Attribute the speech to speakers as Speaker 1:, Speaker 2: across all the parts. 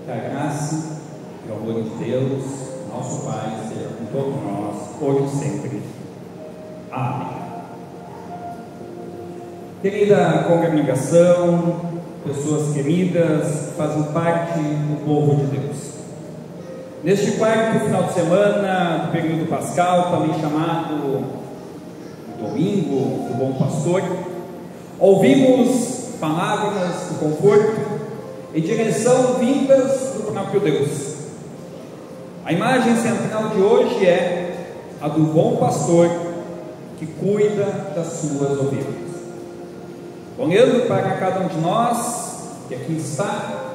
Speaker 1: Que a graça e o amor de Deus, nosso Pai, seja com todos nós, hoje e sempre. Amém. Querida congregação, pessoas queridas, fazem parte do povo de Deus. Neste quarto final de semana do período pascal, também chamado Domingo do Bom Pastor, ouvimos palavras de conforto e direção vindas do próprio Deus. A imagem central de hoje é a do bom pastor que cuida das suas ovelhas. Olhando para cada um de nós que aqui está,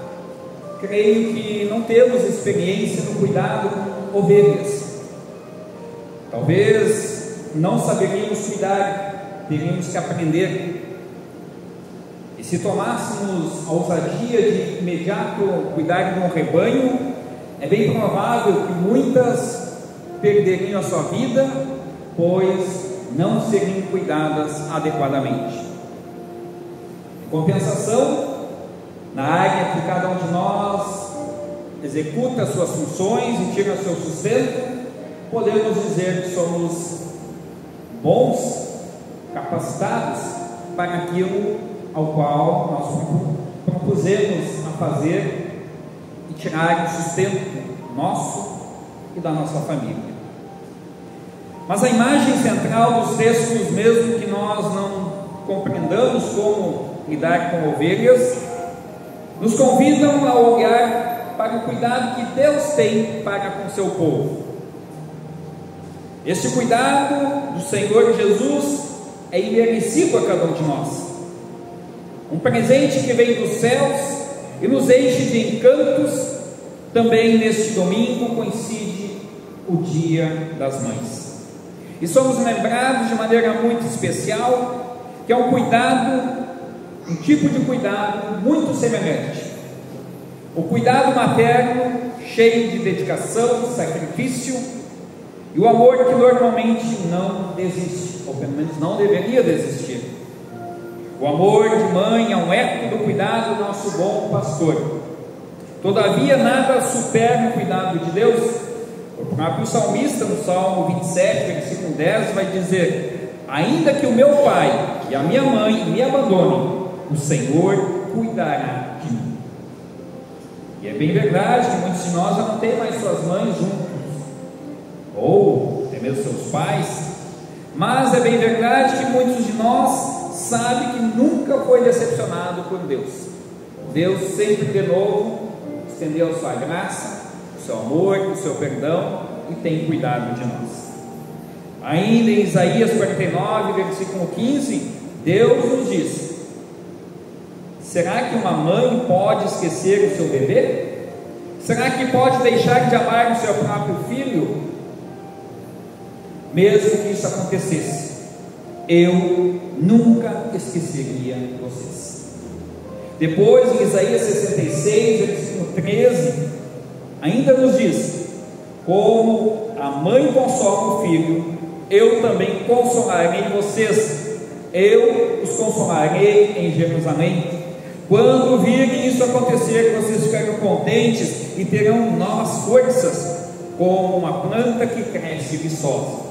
Speaker 1: creio que não temos experiência no cuidado com ovelhas. Talvez não saberíamos cuidar, teríamos que aprender. E se tomássemos a ousadia de imediato cuidar de um rebanho, é bem provável que muitas perderiam a sua vida, pois não seriam cuidadas adequadamente. Em compensação, na área que cada um de nós executa suas funções e tira seu sustento, podemos dizer que somos bons, capacitados para aquilo ao qual nós propusemos a fazer e tirar o sustento nosso e da nossa família. Mas a imagem central dos textos, mesmo que nós não compreendamos como lidar com ovelhas, nos convidam a olhar para o cuidado que Deus tem para com seu povo. Este cuidado do Senhor Jesus é imerecido a cada um de nós. Um presente que vem dos céus e nos enche de encantos. Também neste domingo coincide o Dia das Mães. E somos lembrados de maneira muito especial que é um cuidado, um tipo de cuidado muito semelhante. O cuidado materno, cheio de dedicação, sacrifício, e o amor que normalmente não desiste, ou pelo menos não deveria desistir. O amor de mãe é um eco do cuidado do nosso bom pastor. Todavia, nada supera o cuidado de Deus. O próprio salmista, no Salmo 27, versículo 10, vai dizer: ainda que o meu pai e a minha mãe me abandonem, o Senhor cuidará de mim. E é bem verdade que muitos de nós já não têm mais suas mães juntos, ou até mesmo seus pais, mas é bem verdade que muitos de nós sabem que nunca foi decepcionado por Deus. Deus sempre de novo estendeu a sua graça, o seu amor, o seu perdão, e tem cuidado de nós. Ainda em Isaías 49, versículo 15, Deus nos diz: será que uma mãe pode esquecer o seu bebê? Será que pode deixar de amar o seu próprio filho? Mesmo que isso acontecesse, eu nunca esqueceria vocês. Depois, em Isaías 66, versículo 13, ainda nos diz: como a mãe consola o filho, eu também consolarei vocês, eu os consolarei em Jerusalém. Quando virem isso acontecer, vocês ficarão contentes e terão novas forças, como uma planta que cresce viçosa.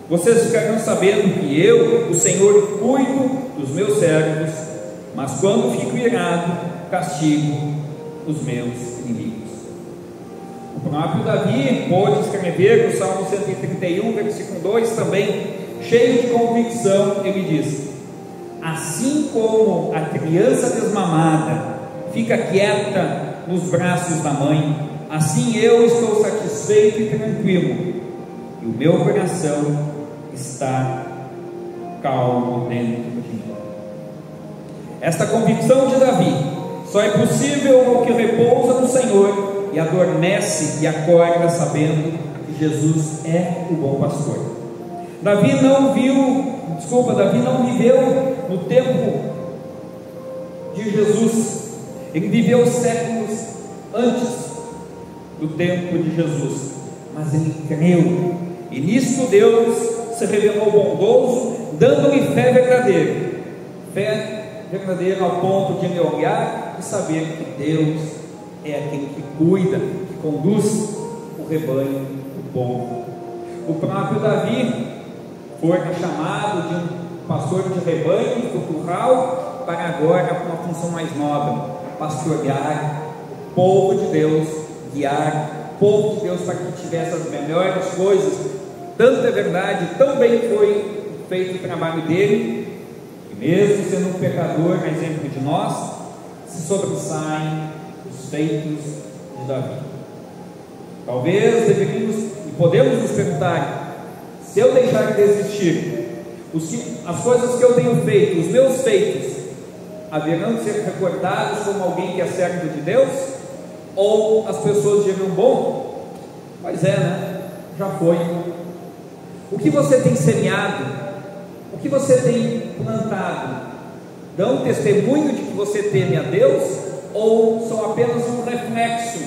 Speaker 1: Vocês ficarão sabendo que eu, o Senhor, cuido dos meus servos, mas quando fico irado, castigo os meus inimigos. O próprio Davi pôde escrever no Salmo 131, versículo 2 também, cheio de convicção, ele diz: assim como a criança desmamada fica quieta nos braços da mãe, assim eu estou satisfeito e tranquilo, e o meu coração está calmo dentro de mim. Esta convicção de Davi só é possível ao que repousa no Senhor e adormece e acorda sabendo que Jesus é o bom pastor. Davi não viveu no tempo de Jesus, ele viveu séculos antes do tempo de Jesus, mas ele creu, e nisto Deus se revelou bondoso, dando-lhe fé verdadeira ao ponto de ele olhar e saber que Deus é aquele que cuida, que conduz o rebanho, o povo. O próprio Davi foi chamado de um pastor de rebanho do curral para agora uma função mais nobre: pastorear o povo de Deus, guiar o povo de Deus para que tivesse as melhores coisas. Tanto é verdade, tão bem foi feito o trabalho dele, que mesmo sendo um pecador, a exemplo de nós, se sobressaem os feitos de Davi. Talvez deveríamos e podemos nos perguntar: se eu deixar de existir, as coisas que eu tenho feito, os meus feitos, haverão de ser recordados como alguém que é servo de Deus? Ou as pessoas dirão: bom, pois é, né? Já foi. O que você tem semeado, o que você tem plantado, dão testemunho de que você teme a Deus, ou são apenas um reflexo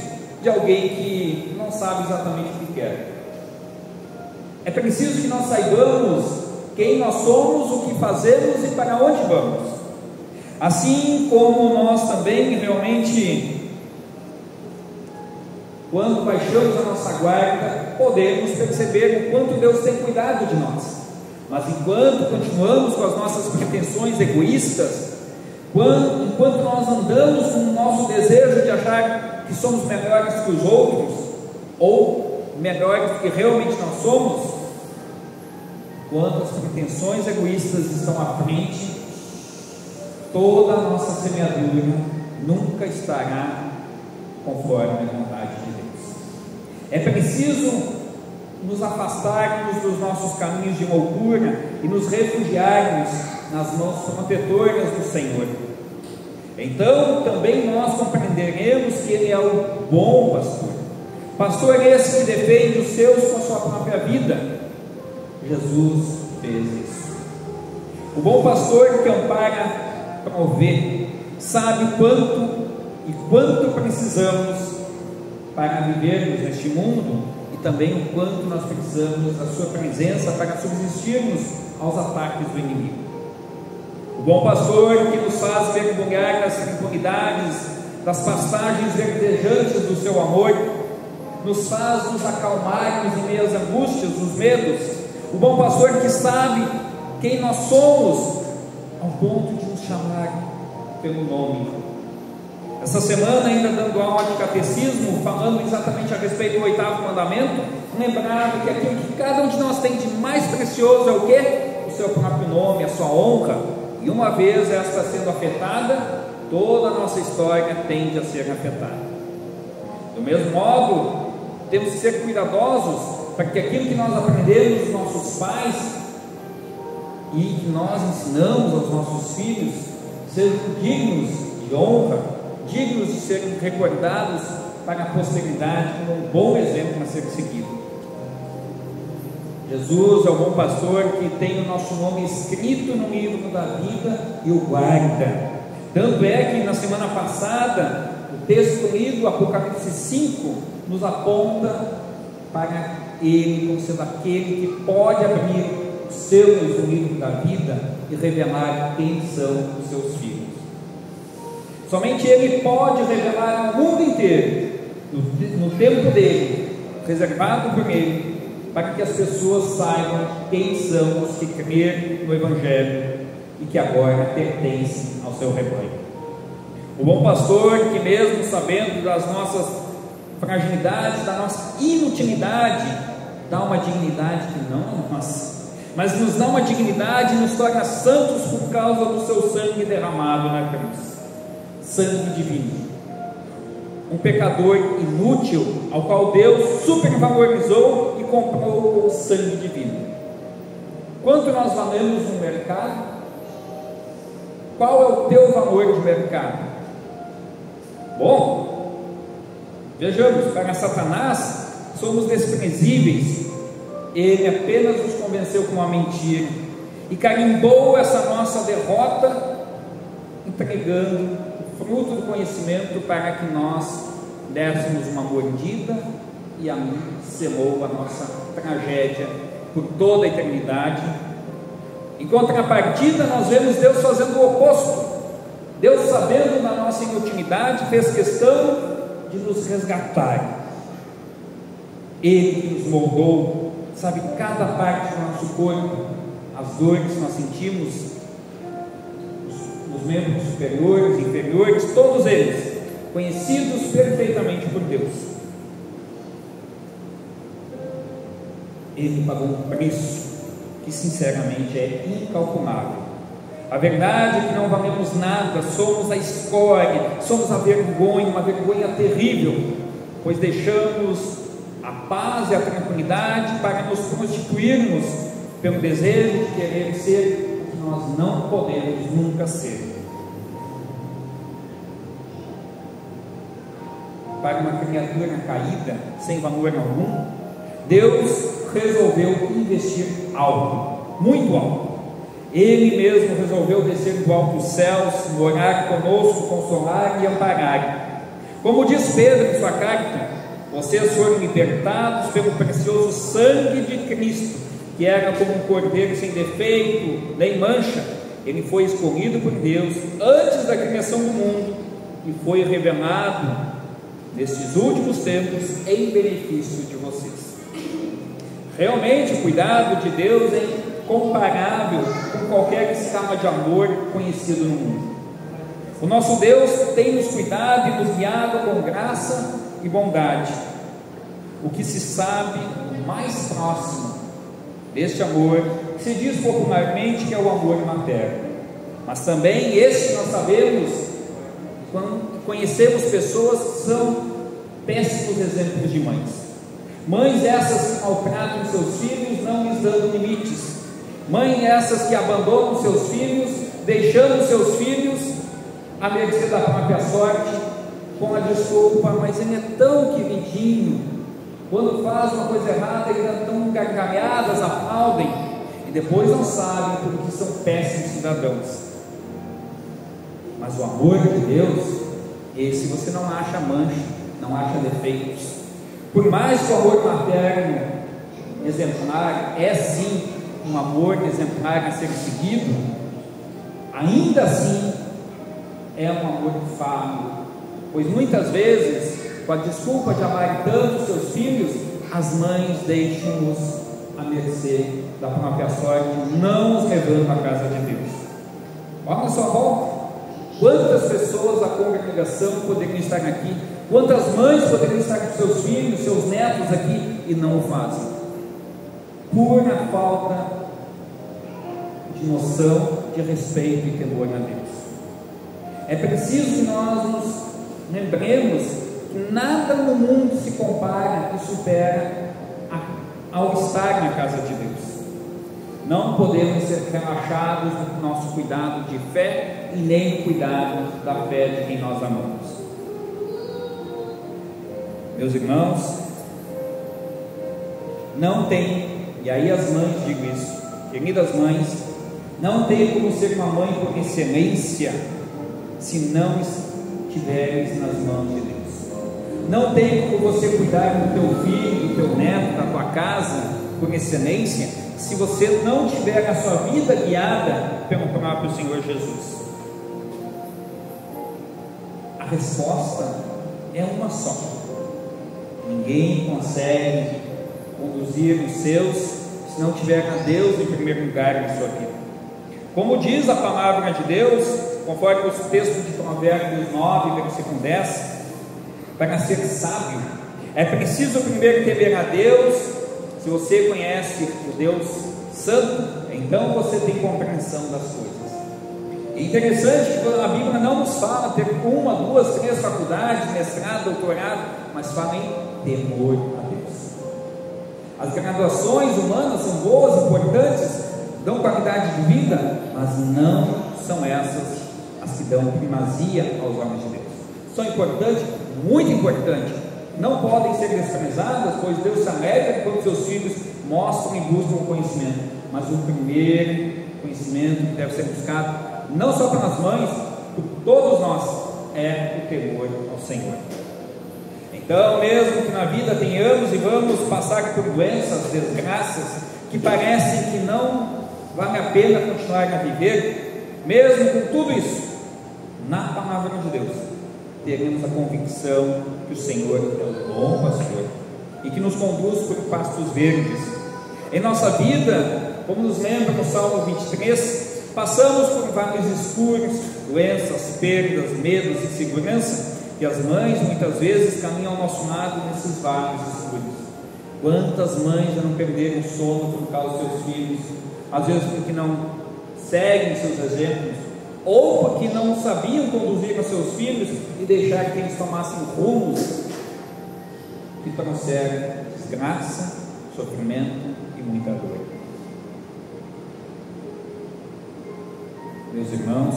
Speaker 1: de alguém que não sabe exatamente o que quer? É preciso que nós saibamos quem nós somos, o que fazemos e para onde vamos. Assim como nós também realmente, quando baixamos a nossa guarda, podemos perceber o quanto Deus tem cuidado de nós. Mas enquanto continuamos com as nossas pretensões egoístas, enquanto nós andamos com o nosso desejo de achar que somos melhores que os outros, ou melhores do que realmente nós somos, quando as pretensões egoístas estão à frente, toda a nossa semeadura nunca estará conforme a vontade de Deus. É preciso nos afastarmos dos nossos caminhos de loucura e nos refugiarmos nas mãos protetoras do Senhor. Então também nós compreenderemos que Ele é o bom pastor, pastor esse que defende os seus com a sua própria vida. Jesus fez isso. O bom pastor que ampara, provê, sabe o quanto precisamos para vivermos neste mundo, e também o quanto nós precisamos da sua presença para subsistirmos aos ataques do inimigo. O bom pastor que nos faz mergulhar nas tranquilidades, das pastagens verdejantes do seu amor, nos faz nos acalmarmos em meio às angústias, nos medos. O bom pastor que sabe quem nós somos, ao ponto de nos chamar pelo nome. Essa semana, ainda dando aula de catecismo, falando exatamente a respeito do 8º mandamento, lembrado que aquilo que cada um de nós tem de mais precioso é o quê? O seu próprio nome, a sua honra. E uma vez esta sendo afetada, toda a nossa história tende a ser afetada. Do mesmo modo, temos que ser cuidadosos para que aquilo que nós aprendemos dos nossos pais e que nós ensinamos aos nossos filhos sejam dignos de honra, dignos de serem recordados para a posteridade como um bom exemplo a ser seguido. Jesus é o bom pastor que tem o nosso nome escrito no livro da vida e o guarda. Tanto é que na semana passada o texto lido, Apocalipse 5, nos aponta para Ele como sendo aquele que pode abrir os selos do livro da vida e revelar quem são os seus filhos. Somente Ele pode revelar ao mundo inteiro, no tempo dele, reservado por Ele, para que as pessoas saibam quem são os que creem no Evangelho e que agora pertencem ao seu rebanho. O bom pastor que, mesmo sabendo das nossas fragilidades, da nossa inutilidade, dá uma dignidade que não é nossa, mas nos dá uma dignidade e nos torna santos por causa do seu sangue derramado na cruz. Sangue divino. Um pecador inútil ao qual Deus supervalorizou e comprou com o sangue divino. Quanto nós valemos no mercado? Qual é o teu valor de mercado? Bom, vejamos, para Satanás somos desprezíveis. Ele apenas nos convenceu com uma mentira e carimbou essa nossa derrota, entregando o fruto do conhecimento para que nós dessemos uma mordida, e ali selou a nossa tragédia por toda a eternidade. Em contrapartida, nós vemos Deus fazendo o oposto. Deus, sabendo da nossa inutilidade, fez questão de nos resgatar. Ele que nos moldou, sabe cada parte do nosso corpo, as dores que nós sentimos, os membros superiores, inferiores, todos eles conhecidos perfeitamente por Deus. Ele pagou um preço que sinceramente é incalculável. A verdade é que não valemos nada, somos a escória, somos a vergonha, uma vergonha terrível, pois deixamos a paz e a tranquilidade para nos constituirmos pelo desejo de querer ser o que nós não podemos nunca ser. Para uma criatura caída, sem valor algum, Deus resolveu investir alto, muito alto. Ele mesmo resolveu descer do alto dos céus, morar conosco, consolar e amparar. Como diz Pedro em sua carta, vocês foram libertados pelo precioso sangue de Cristo, que era como um cordeiro sem defeito, nem mancha. Ele foi escolhido por Deus antes da criação do mundo e foi revelado nestes últimos tempos em benefício de vocês. Realmente o cuidado de Deus é incomparável com qualquer escala de amor conhecido no mundo. O nosso Deus tem nos cuidado e nos guiado com graça e bondade. O que se sabe mais próximo deste amor se diz popularmente que é o amor materno, mas também esse nós sabemos quando conhecemos pessoas que são péssimos exemplos de mães essas que maltratam seus filhos, não lhes dando limites, mães essas que abandonam seus filhos, deixando seus filhos à mercê da própria sorte, com a desculpa, mas ele é tão queridinho, quando faz uma coisa errada, eles estão gargalhadas, aplaudem, e depois não sabem porque são péssimos cidadãos. Mas o amor de Deus, esse você não acha mancha, não acha defeitos. Por mais que o amor materno exemplar é sim um amor exemplar a ser seguido, ainda assim é um amor falho, pois muitas vezes, com a desculpa de amar tanto seus filhos, as mães deixam-nos à mercê da própria sorte, não os levando à casa de Deus. Olha só, volta. Quantas pessoas da congregação poderiam estar aqui, quantas mães poderiam estar com seus filhos, seus netos aqui e não o fazem, por a falta de noção, de respeito e temor a Deus. É preciso que nós nos lembremos que nada no mundo se compara e supera ao estar na casa de Deus. Não podemos ser relaxados no nosso cuidado de fé e nem no cuidado da fé de quem nós amamos. Meus irmãos, não tem, e aí as mães digo isso, queridas mães, não tem como ser uma mãe por excelência se não estiveres nas mãos de Deus. Não tem como você cuidar do teu filho, do teu neto, da tua casa por excelência se você não tiver a sua vida guiada pelo próprio Senhor Jesus. A resposta é uma só: ninguém consegue conduzir os seus se não tiver a Deus em primeiro lugar na sua vida. Como diz a palavra de Deus, conforme o texto de Provérbios 9, versículo 10, para ser sábio é preciso primeiro temer a Deus. Se você conhece o Deus Santo, então você tem compreensão das coisas. É interessante que a Bíblia não nos fala ter 1, 2, 3 faculdades, mestrado, doutorado, mas fala em temor a Deus. As graduações humanas são boas, importantes, dão qualidade de vida, mas não são essas as que dão primazia aos olhos de Deus. São importantes, muito importantes, não podem ser desprezadas, pois Deus se alegra quando seus filhos mostram e buscam o conhecimento, mas o primeiro conhecimento que deve ser buscado, não só pelas mães, por todos nós, é o temor ao Senhor. Então, mesmo que na vida tenhamos e vamos passar por doenças, desgraças, que parecem que não vale a pena continuar a viver, mesmo com tudo isso, na palavra de Deus, teremos a convicção que o Senhor é o bom pastor e que nos conduz por pastos verdes. Em nossa vida, como nos lembra no Salmo 23, passamos por vários escuros, doenças, perdas, medos e insegurança, e as mães muitas vezes caminham ao nosso lado nesses vales escuros. Quantas mães já não perderam o sono por causa dos seus filhos, às vezes porque não seguem seus exemplos, ou porque não sabiam conduzir os seus filhos e deixar que eles tomassem rumos que trouxeram desgraça, sofrimento e muita dor. Meus irmãos,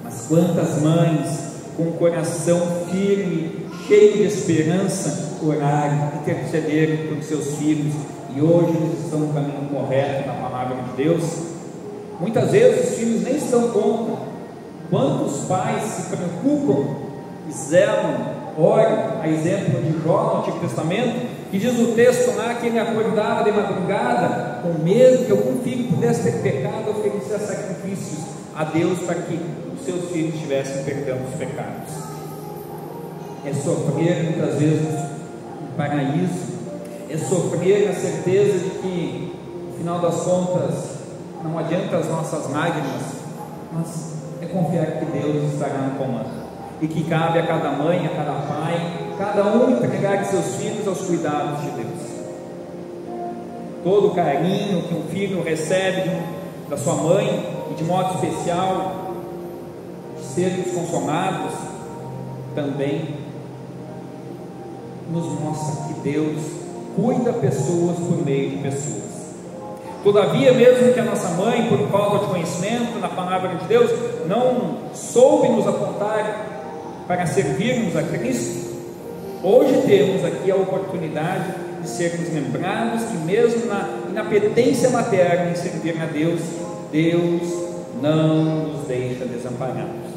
Speaker 1: mas quantas mães com o coração firme, cheio de esperança, oraram, intercederam por seus filhos, e hoje eles estão no caminho correto na palavra de Deus. Muitas vezes os filhos nem se dão conta. Quantos pais se preocupam e zelam, oram, a exemplo de Jó no Antigo Testamento, que diz o texto lá que ele acordava de madrugada com medo que algum filho pudesse ter pecado, oferecer sacrifícios a Deus para que os seus filhos tivessem perdão dos pecados. É sofrer muitas vezes no paraíso, é sofrer na certeza de que no final das contas não adianta as nossas lágrimas, mas é confiar que Deus estará no comando e que cabe a cada mãe, a cada pai, cada um entregar seus filhos aos cuidados de Deus. Todo o carinho que um filho recebe da sua mãe, e de modo especial de sermos consolados, também nos mostra que Deus cuida pessoas por meio de pessoas. Todavia, mesmo que a nossa mãe, por falta de conhecimento na palavra de Deus, não soube nos apontar para servirmos a Cristo, hoje temos aqui a oportunidade de sermos lembrados que mesmo na inapetência materna em servir a Deus, Deus não nos deixa desamparados.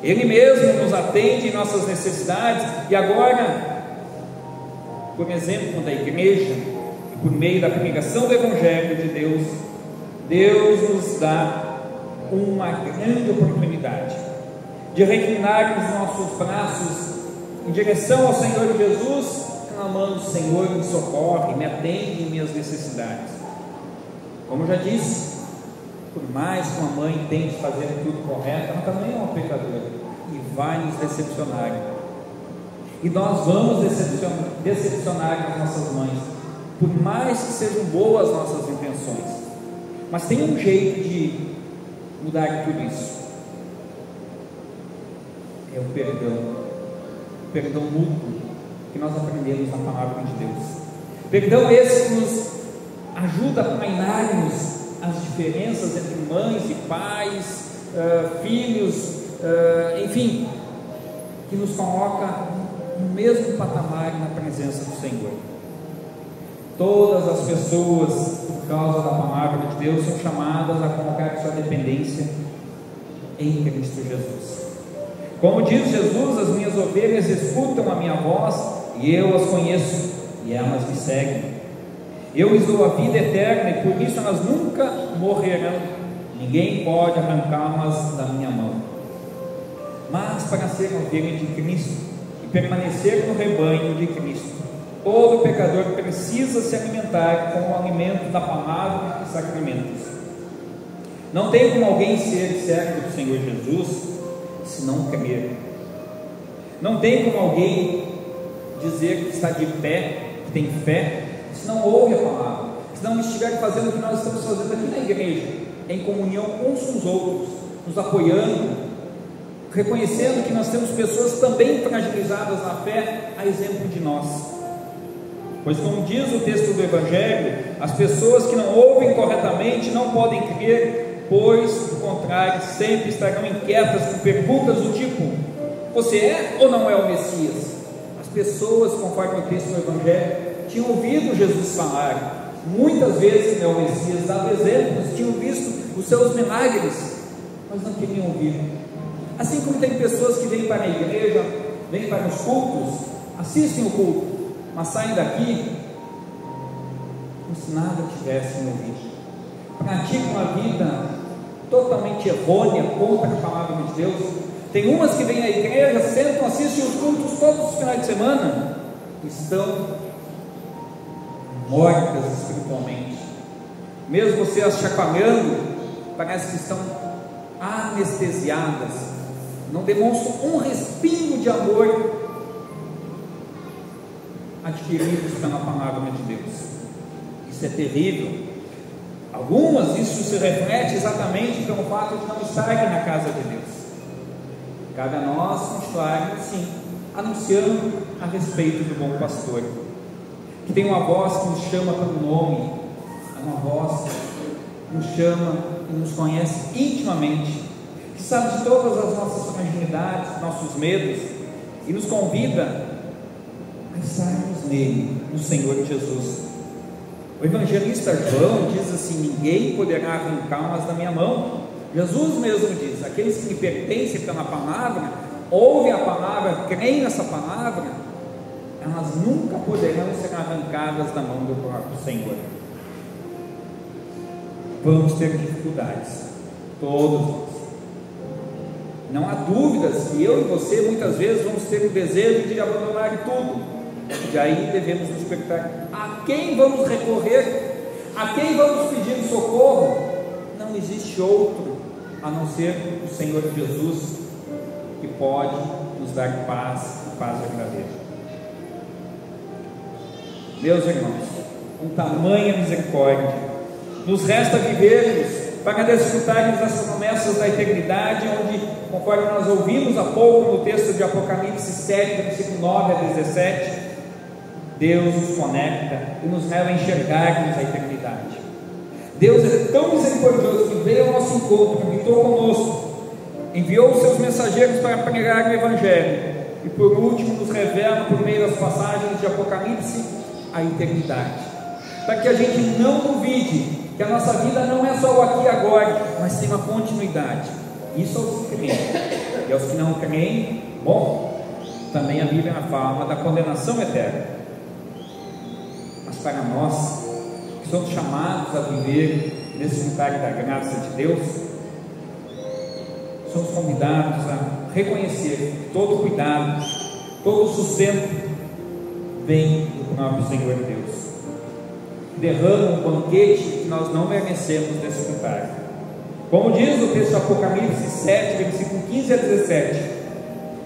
Speaker 1: Ele mesmo nos atende em nossas necessidades, e agora, por exemplo, da igreja, e por meio da pregação do Evangelho de Deus, Deus nos dá uma grande oportunidade de reclinar os nossos braços em direção ao Senhor Jesus, clamando: Senhor, me socorre, me atende em minhas necessidades. Como já disse, por mais que uma mãe tente fazer tudo correto, ela também é uma pecadora e vai nos decepcionar. E nós vamos decepcionar as nossas mães, por mais que sejam boas nossas intenções. Mas tem um jeito de mudar tudo isso: é o perdão mútuo que nós aprendemos na palavra de Deus. Perdão esse que nos ajuda a planearmos as diferenças entre mães e pais, filhos, enfim, que nos coloca no mesmo patamar na presença do Senhor. Todas as pessoas, por causa da palavra de Deus, são chamadas a colocar sua dependência em Cristo Jesus. Como diz Jesus: as minhas ovelhas escutam a minha voz e eu as conheço e elas me seguem. Eu lhes dou a vida eterna e por isso elas nunca morrerão. Ninguém pode arrancá-las da minha mão. Mas para ser ovelha de Cristo e permanecer no rebanho de Cristo, todo pecador precisa se alimentar com o alimento da palavra e sacramentos. Não tem como alguém ser servo do Senhor Jesus se não crer. Não tem como alguém dizer que está de pé, que tem fé, se não ouve a palavra, se não estiver fazendo o que nós estamos fazendo aqui na igreja, em comunhão uns com os outros, nos apoiando, reconhecendo que nós temos pessoas também fragilizadas na fé, a exemplo de nós. Pois, como diz o texto do Evangelho, as pessoas que não ouvem corretamente não podem crer, pois, do contrário, sempre estarão inquietas com perguntas do tipo: você é ou não é o Messias? As pessoas, conforme o texto do Evangelho, tinham ouvido Jesus falar, muitas vezes é o Messias, dava exemplos, tinham visto os seus milagres, mas não queriam ouvir. Assim como tem pessoas que vêm para a igreja, vêm para os cultos, assistem o culto, mas saem daqui como se nada tivessem ouvido, praticam a vida totalmente errônea contra a palavra de Deus, Tem umas que vêm à igreja, sentam, assistem os cultos todos os finais de semana, estão mortas espiritualmente. Mesmo você as chacoalhando, parece que estão anestesiadas, não demonstram um respingo de amor adquiridos pela palavra de Deus. Isso é terrível. Algumas, isso se reflete exatamente pelo fato de não estarem na casa de Deus. Cabe a nós continuarmos, sim, anunciando a respeito do bom pastor, que tem uma voz que nos chama pelo nome, é uma voz que nos chama e nos conhece intimamente, que sabe de todas as nossas fragilidades, nossos medos, e nos convida a estarmos nele, no Senhor Jesus. O evangelista João diz assim: ninguém poderá arrancá-las da minha mão. Jesus mesmo diz: aqueles que me pertencem pela palavra, ouvem a palavra, creem nessa palavra, elas nunca poderão ser arrancadas da mão do próprio Senhor. Vamos ter dificuldades, todos nós. Não há dúvidas que eu e você muitas vezes vamos ter o desejo de abandonar tudo. E aí devemos nos perguntar: a quem vamos recorrer? A quem vamos pedir socorro? Não existe outro a não ser o Senhor Jesus, que pode nos dar paz e paz verdadeira. Meus irmãos, com tamanha misericórdia, nos resta vivermos para desfrutarmos das promessas da eternidade, onde, conforme nós ouvimos há pouco no texto de Apocalipse 7, versículo 9 a 17, Deus nos conecta e nos leva a enxergarmos a eternidade. Deus é tão misericordioso que veio ao nosso encontro, habitou conosco, enviou os seus mensageiros para pregar o Evangelho, e por último nos revela, por meio das passagens de Apocalipse, a eternidade, para que a gente não duvide que a nossa vida não é só o aqui e agora, mas tem uma continuidade. Isso aos que creem, e aos que não creem, bom, também a Bíblia fala da condenação eterna. Mas para nós, que somos chamados a viver nesse lugar da graça de Deus, somos convidados a reconhecer que todo cuidado, todo sustento vem do próprio Senhor Deus. Derrama um banquete que nós não merecemos desfrutar. Como diz o texto de Apocalipse 7, versículo 15 a 17,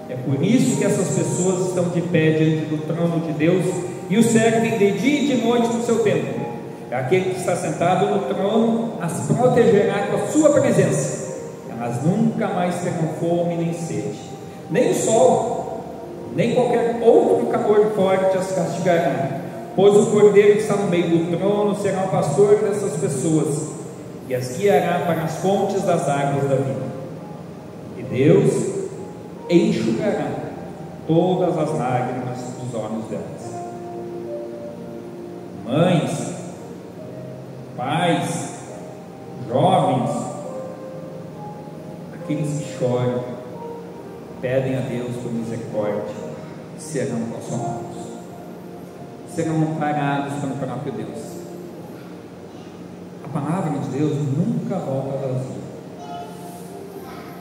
Speaker 1: é por isso que essas pessoas estão de pé diante do trono de Deus e o servem de dia e de noite no seu templo. Aquele que está sentado no trono as protegerá com a sua presença. Elas nunca mais terão fome nem sede, nem o sol, nem qualquer outro calor forte as castigará, pois o Cordeiro que está no meio do trono será o pastor dessas pessoas e as guiará para as fontes das águas da vida. E Deus enxugará todas as lágrimas dos olhos delas. Mães, pais, jovens, aqueles que choram, pedem a Deus por misericórdia, serão consolados, serão amparados pelo próprio Deus. A palavra de Deus nunca volta vazia.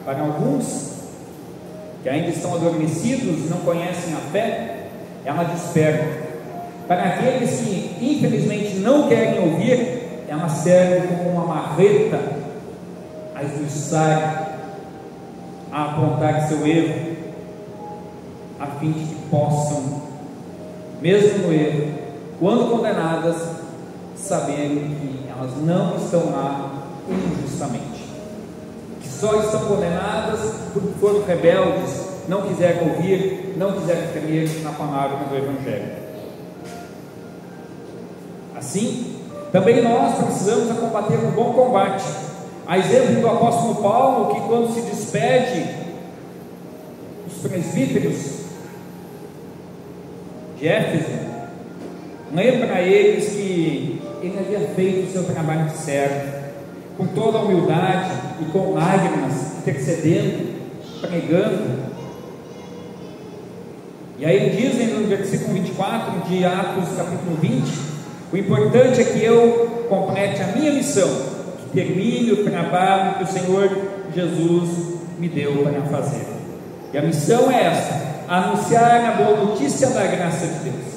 Speaker 1: Para alguns que ainda estão adormecidos e não conhecem a fé, ela desperta. Para aqueles que infelizmente não querem ouvir, ela serve como uma marreta a esmiuçar, a apontar seu erro, a fim de que possam, mesmo no erro, quando condenadas, saberem que elas não estão lá injustamente, que só estão condenadas porque foram rebeldes, não quiseram ouvir, não quiseram crer na palavra do Evangelho. Assim, também nós precisamos combater um bom combate. A exemplo do apóstolo Paulo, que quando se despede dos presbíteros de Éfeso, lembra a eles que ele havia feito o seu trabalho de servo, com toda a humildade e com lágrimas, intercedendo, pregando. E aí ele diz no versículo 24 de Atos capítulo 20, o importante é que eu complete a minha missão, que termine o trabalho que o Senhor Jesus me deu para fazer. E a missão é esta: anunciar a boa notícia da graça de Deus.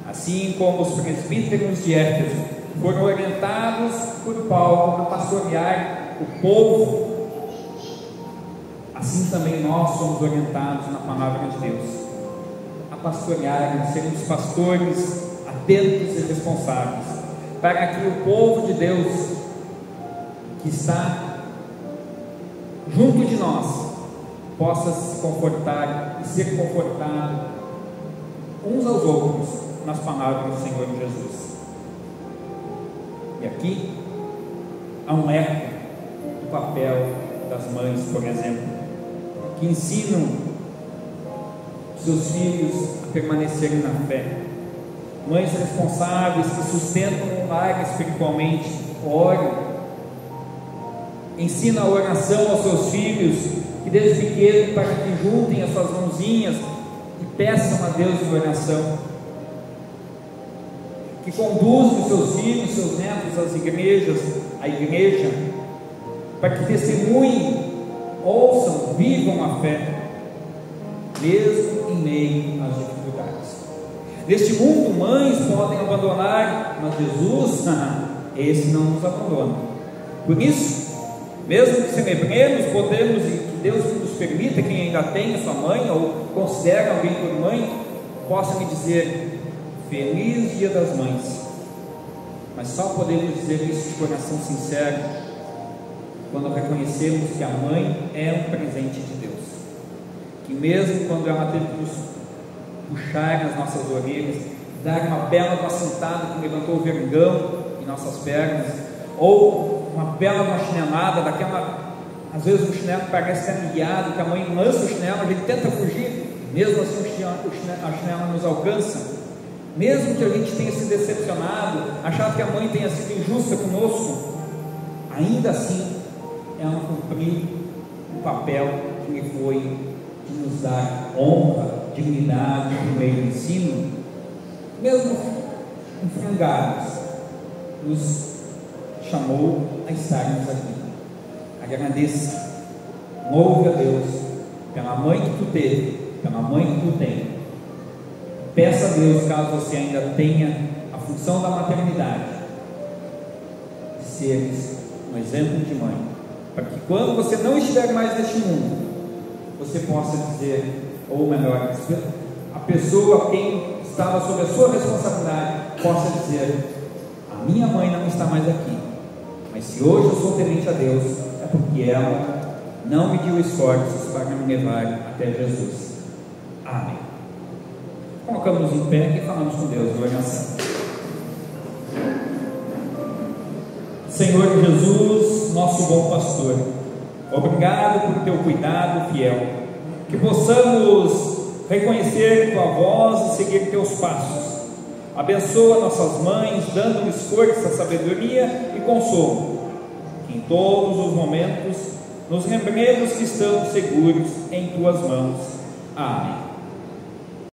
Speaker 1: Assim como os presbíteros de Éfeso foram orientados por Paulo a pastorear o povo, assim também nós somos orientados na palavra de Deus a pastorear, a sermos pastores atentos e responsáveis, para que o povo de Deus que está junto de nós possa se confortar e ser confortado uns aos outros nas palavras do Senhor Jesus. E aqui há um eco do papel das mães, por exemplo, que ensinam seus filhos a permanecerem na fé. Mães responsáveis que sustentam um lar espiritualmente, oram, ensinam a oração aos seus filhos, que desde pequeno para que juntem as suas mãozinhas e peçam a Deus em oração, que conduzem os seus filhos, seus netos às igrejas, à igreja, para que testemunhem, ouçam, vivam a fé, mesmo em meio às dificuldades. Neste mundo, mães podem abandonar, mas Jesus, esse não nos abandona. Por isso, mesmo que celebremos, podemos, e que Deus nos permita, quem ainda tem a sua mãe, ou considera alguém por mãe, possa me dizer: Feliz Dia das Mães. Mas só podemos dizer isso de coração sincero quando reconhecemos que a mãe é um presente de Deus, que mesmo quando ela teve que nos puxar nas nossas orelhas, dar uma bela assentada que levantou o vergão em nossas pernas, ou uma bela chinelada, daquela, às vezes o chinelo parece aliviado, que a mãe lança o chinelo, a gente tenta fugir, mesmo assim a chinela nos alcança. Mesmo que a gente tenha se decepcionado, achado que a mãe tenha sido injusta conosco, ainda assim ela cumpriu o papel que lhe foi de nos dar honra, dignidade no meio do ensino, mesmo enfrangados, nos chamou a estarmos aqui. Agradeça, louve a Deus pela mãe que tu teve, pela mãe que tu tem. Peça a Deus, caso você ainda tenha a função da maternidade, de seres um exemplo de mãe, para que quando você não estiver mais neste mundo, você possa dizer, ou melhor, a pessoa a quem estava sob a sua responsabilidade possa dizer: a minha mãe não está mais aqui, mas se hoje eu sou temente a Deus, é porque ela não mediu esforços para me levar até Jesus. Amém. Colocamos em pé e falamos com Deus em oração. Senhor Jesus, nosso bom pastor, obrigado por teu cuidado fiel, que possamos reconhecer tua voz e seguir teus passos. Abençoa nossas mães, dando-lhes força, sabedoria e consolo, que em todos os momentos nos lembremos que estamos seguros em tuas mãos. Amém.